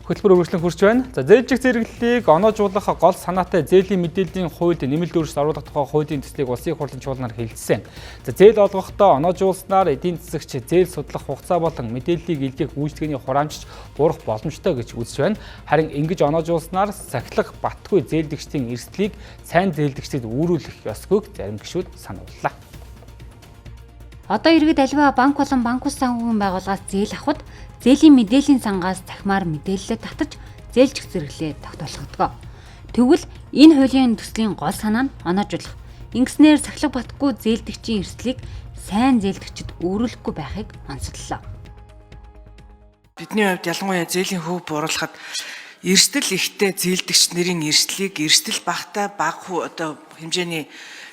Хөтөлбөр үргэлжлэн хурж байна. За зээлжих зэрэглэлийг оноожуулах гол санаатай зээлийн мэдээллийн хууль нэмэлт өөрчлөлт оруулах тухай хуулийн төслийг улсын хурлын чуулганаар хэлэлцсэн. За зээл олгохдоо оноожуулснаар эдийн засагч зээл судлах хугацаа болон мэдээллийг илгээх үйлчлэгээний хураамжч буурах боломжтой гэж үзэж байна. Харин ингэж оноожуулснаар сахилах батгүй зээлдэгчдийн эрсдлийг сайн зээлдэгчдэд үүрүүлэх ёсгүйг зарим гишүүд санууллаа. Одоо иргэд аливаа банк болон банк ус санхүүгийн байгууллагаас зээл авахд зээлийн мэдээллийн сангаас цахимаар мэдээлэлээ татаж зээлжих зэрэглэлээ тогтоолгодог. Тэгвэл энэ хуулийн төслийн гол санаа нь оноожуулах. Ингэснээр сахилах батгүй зээлдэгчийн эрсдлийг сайн зээлдэгчид өөрүүлэхгүй байхыг онцоллоо. Бидний хувьд ялангуяа зээлийн хөв бууруулахад эрсдэл ихтэй зээлдэгч нарын эрсдлийг эрсдэл багтай бага хэмжээний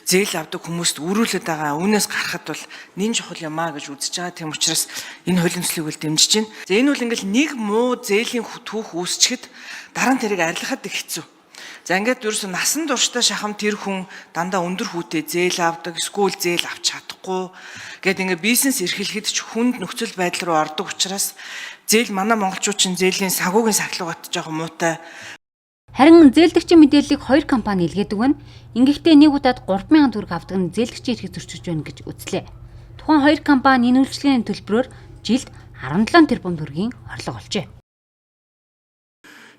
зээл авдаг хүмүүст үүрүүлээд байгаа. Үүнээс гарахад бол нэн чухал юм аа гэж үзэж байгаа. Тийм учраас энэ хуулийн төслийг үл дэмжиж байна. За энэ бол ингээл нэг муу зээлийн түүх үүсчихэд дараа нь тэрийг арилгахад их хэцүү. За ингээд ерөөсө насан туршдаа шахам тэр хүн дандаа өндөр хүүтэй зээл авдаг, эсвэл зээл авч чадахгүй гэд ингээд бизнес эрхлэхэд ч хүнд нөхцөл байдал руу ордог учраас зээл манай монголчууд чинь зээлийн санхүүгийн сахилгад жоохон муутай. Харин зээлдэгчийн мэдээллийг хоёр компани илгээдэг байна. Ингэхдээ нэг удаад 3,000 төгрөг авдаг нь зээлдэгчийн эрхийг зөрчиж байна гэж үзлээ. Тухайн хоёр компани энэ үйлчлэгээний төлбөрөөр жилд 17 тэрбум төгрөгийн орлого олжээ.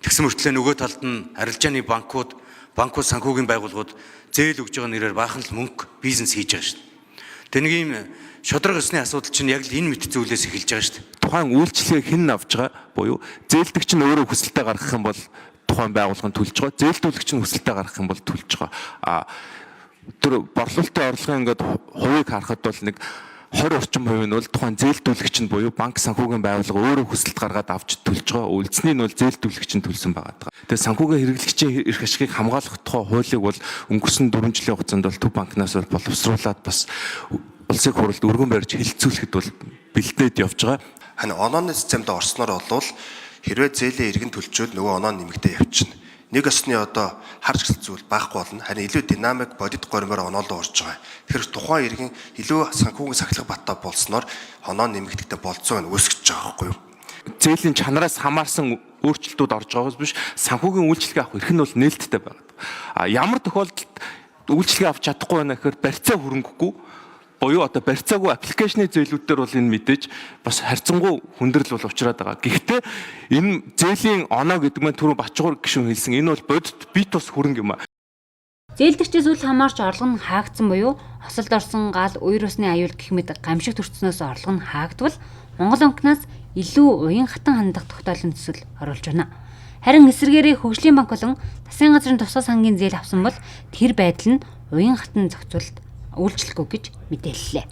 Тэгсэн мөртлөө нөгөө талд нь арилжааны банкуд санхүүгийн байгууллагууд зээл өгж байгаа нэрээр баахан л мөнгө бизнес хийж байгаа шүү дээ. Тэг нэг ийм шодрог ёсны асуудал чинь яг л энэ мэт зүйлээс эхэлж байгаа шүү дээ. Тухайн үйлчлэгийг хэн авч байгаа буюу зээлдэгч нь өөрөө хүсэлтэд гаргах юм бол тухайн байгууллага нь төлж байгаа. Зээлдүүлэгч нь хүсэлтэд гаргах юм бол төлж байгаа. Тэр борлуулалтын орлогын ингээд хувийг харахад бол нэг 20 орчим хувь нь бол тухайн зээлдүүлэгч нь буюу банк санхүүгийн байгууллага өөрөө хүсэлт гаргаад авч төлж байгаа. Үлдсний нь бол зээлдүүлэгч нь төлсөн байгаа. Тэгээ санхүүгийн хэрэглэгчийн эрх ашигыг хамгаалах тухай хуулийг бол өнгөрсөн 4 жилийн хугацаанд бол Төв банкнаас боловсруулад бас улсын хурлд өргөн барьж хэлэлцүүлэхэд бол бэлдээд явж байгаа. Харин онооны системд орсноор болвол хэрвээ зээлийн иргэн төлчөөл нөгөө оноо нэмэгдээ явчихна. Нэг осны одоо харж гисэл зүйл байхгүй болно. Харин илүү динамик бодит гормоор оноолоо орж байгаа. Тэгэхээр тухайн иргэн илүү санхүүгийн сахилга баттай болсноор оноо нэмэгдэхдээ болцоо нь өсөж байгаа байхгүй юу? Зээлийн чанараас хамаарсан өөрчлөлтүүд орж байгаагаас биш санхүүгийн үйлчлэгээ авах эрх нь бол нээлттэй байгаа. Ямар тохиолдолд үйлчлэгээ авч чадахгүй байна гэхээр барьцаа хөрөнгөгүй буюу одоо барьцаагүй аппликейшны зээлүүд дээр бол энэ мэдээж бас харьцангуй хүндрэл бол учраад байгаа. Гэхдээ энэ зээлийн оноо гэдэг нь түрүү Бачуур гишүүн хэлсэн энэ бол бодит бит тус хөрөнгө юм аа. Зээлдэгчээс үл хамаарч орлого нь хаагдсан буюу осолд орсон гал уур усны аюул гэх мэт гамшиг төрснөөс орлого нь хаагдвал Монгол банкнаас илүү уян хатан хандах тогтоолын төсөл оруулж байна. Харин эсвэргээрээ хөгжлийн банк болон засгийн газрын тусгай сангийн зээл авсан бол тэр байдал нь уян хатан зохицуулалт үйлчлэхгүй гэж мэдээллээ.